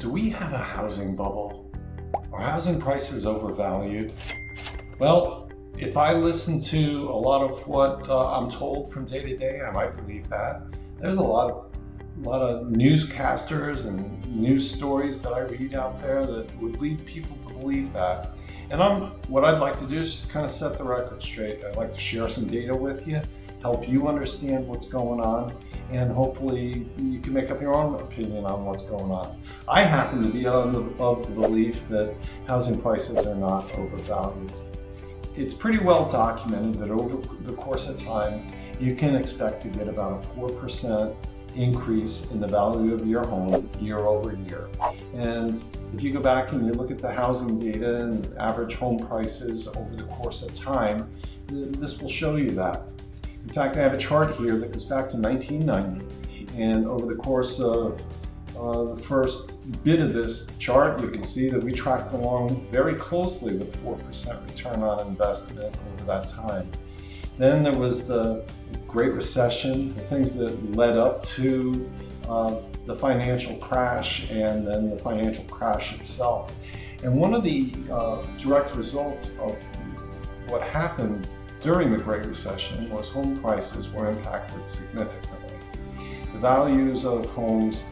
Do we have a housing bubble? Are housing prices overvalued? Well, if I listen to a lot of what I'm told from day to day, I might believe that. There's a lot of newscasters and news stories that I read out there that would lead people to believe that. And what I'd like to do is just kind of set the record straight. I'd like to share some data with you, help you understand what's going on, and hopefully you can make up your own opinion on what's going on. I happen to be of the belief that housing prices are not overvalued. It's pretty well documented that over the course of time, you can expect to get about a 4% increase in the value of your home year over year. And if you go back and you look at the housing data and average home prices over the course of time, this will show you that. In fact, I have a chart here that goes back to 1990, and over the course of the first bit of this chart, you can see that we tracked along very closely with 4% return on investment over that time. Then there was the Great Recession, the things that led up to the financial crash, and then the financial crash itself. And one of the direct results of what happened during the Great Recession was home prices were impacted significantly. The values of homes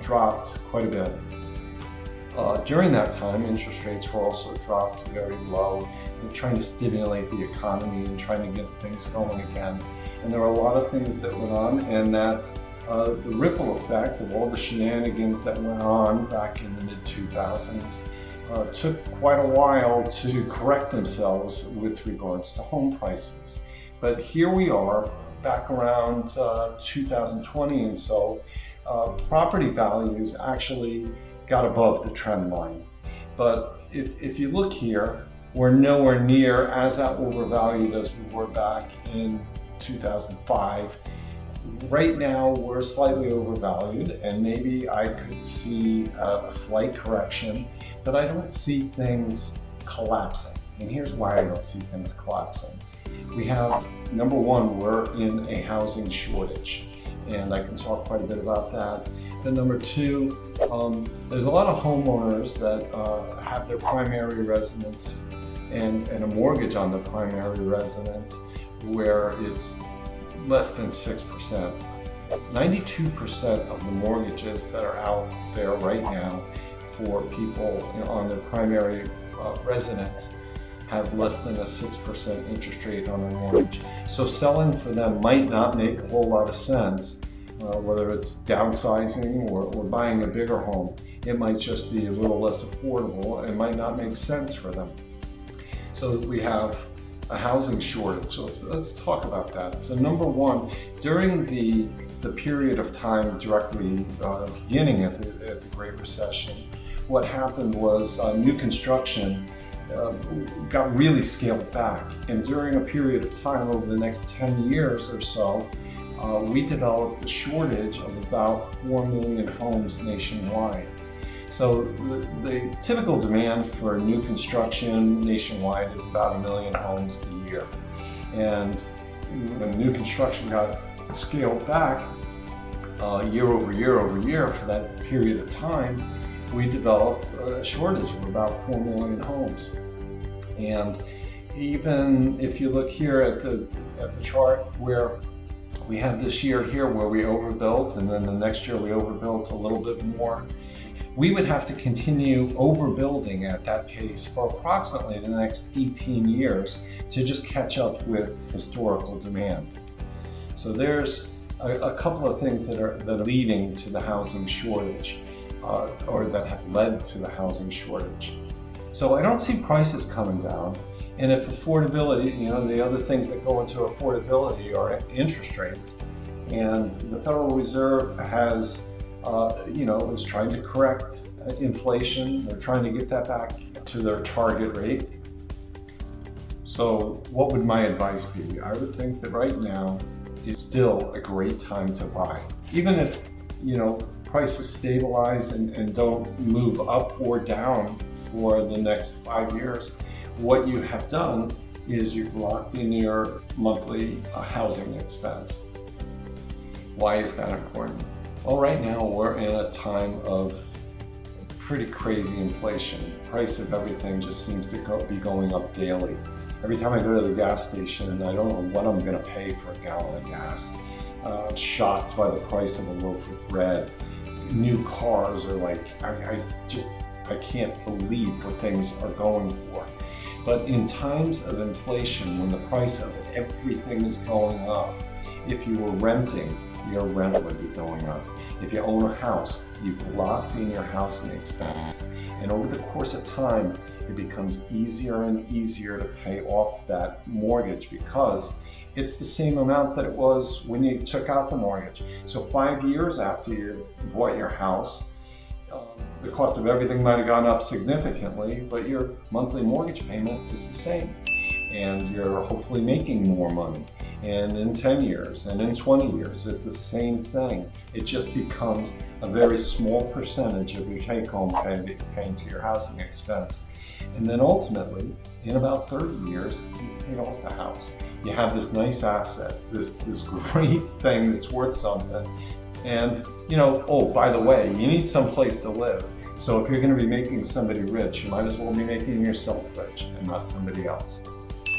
dropped quite a bit. During that time, interest rates were also dropped very low. They're trying to stimulate the economy and trying to get things going again. And there were a lot of things that went on, and that the ripple effect of all the shenanigans that went on back in the mid-2000s took quite a while to correct themselves with regards to home prices. But here we are, back around 2020 and so, property values actually got above the trend line. But if you look here, we're nowhere near as overvalued as we were back in 2005. Right now, we're slightly overvalued, and maybe I could see a slight correction, but I don't see things collapsing. And here's why I don't see things collapsing. We have, number one, we're in a housing shortage, and I can talk quite a bit about that. Then number two, there's a lot of homeowners that have their primary residence and a mortgage on the primary residence where it's less than 6%. 92% of the mortgages that are out there right now for people on their primary residence have less than a 6% interest rate on their mortgage. So selling for them might not make a whole lot of sense, whether it's downsizing or buying a bigger home. It might just be a little less affordable. It might not make sense for them. So we have a housing shortage. So let's talk about that. So number one, during the period of time directly beginning at the Great Recession, what happened was new construction got really scaled back. And during a period of time over the next 10 years or so, we developed a shortage of about 4 million homes nationwide. So the typical demand for new construction nationwide is about 1 million homes a year. And when new construction got scaled back year over year for that period of time, we developed a shortage of about 4 million homes. And even if you look here at the chart where we have this year here where we overbuilt, and then the next year we overbuilt a little bit more, we would have to continue overbuilding at that pace for approximately the next 18 years to just catch up with historical demand. So there's a couple of things that are leading to the housing shortage, or that have led to the housing shortage. So I don't see prices coming down. And if affordability, the other things that go into affordability are interest rates. And the Federal Reserve has is trying to correct inflation. They're trying to get that back to their target rate. So what would my advice be? I would think that right now is still a great time to buy. Even if, prices stabilize and don't move up or down for the next 5 years, what you have done is you've locked in your monthly housing expense. Why is that important? Well, right now we're in a time of pretty crazy inflation. The price of everything just seems to be going up daily. Every time I go to the gas station, I don't know what I'm going to pay for a gallon of gas. I'm shocked by the price of a loaf of bread. New cars are like, I can't believe what things are going for. But in times of inflation, when the price of everything is going up, if you were renting, your rent would be going up. If you own a house, you've locked in your housing expense. And over the course of time, it becomes easier and easier to pay off that mortgage because it's the same amount that it was when you took out the mortgage. So 5 years after you bought your house, the cost of everything might have gone up significantly, but your monthly mortgage payment is the same. And you're hopefully making more money. And in 10 years and in 20 years, it's the same thing. It just becomes a very small percentage of your take-home pay that you're paying to your housing expense. And then ultimately, in about 30 years, you've paid off the house. You have this nice asset, this great thing that's worth something. And, oh, by the way, you need some place to live. So if you're going to be making somebody rich, you might as well be making yourself rich and not somebody else.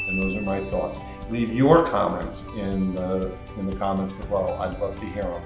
And those are my thoughts. Leave your comments in the comments below. I'd love to hear them.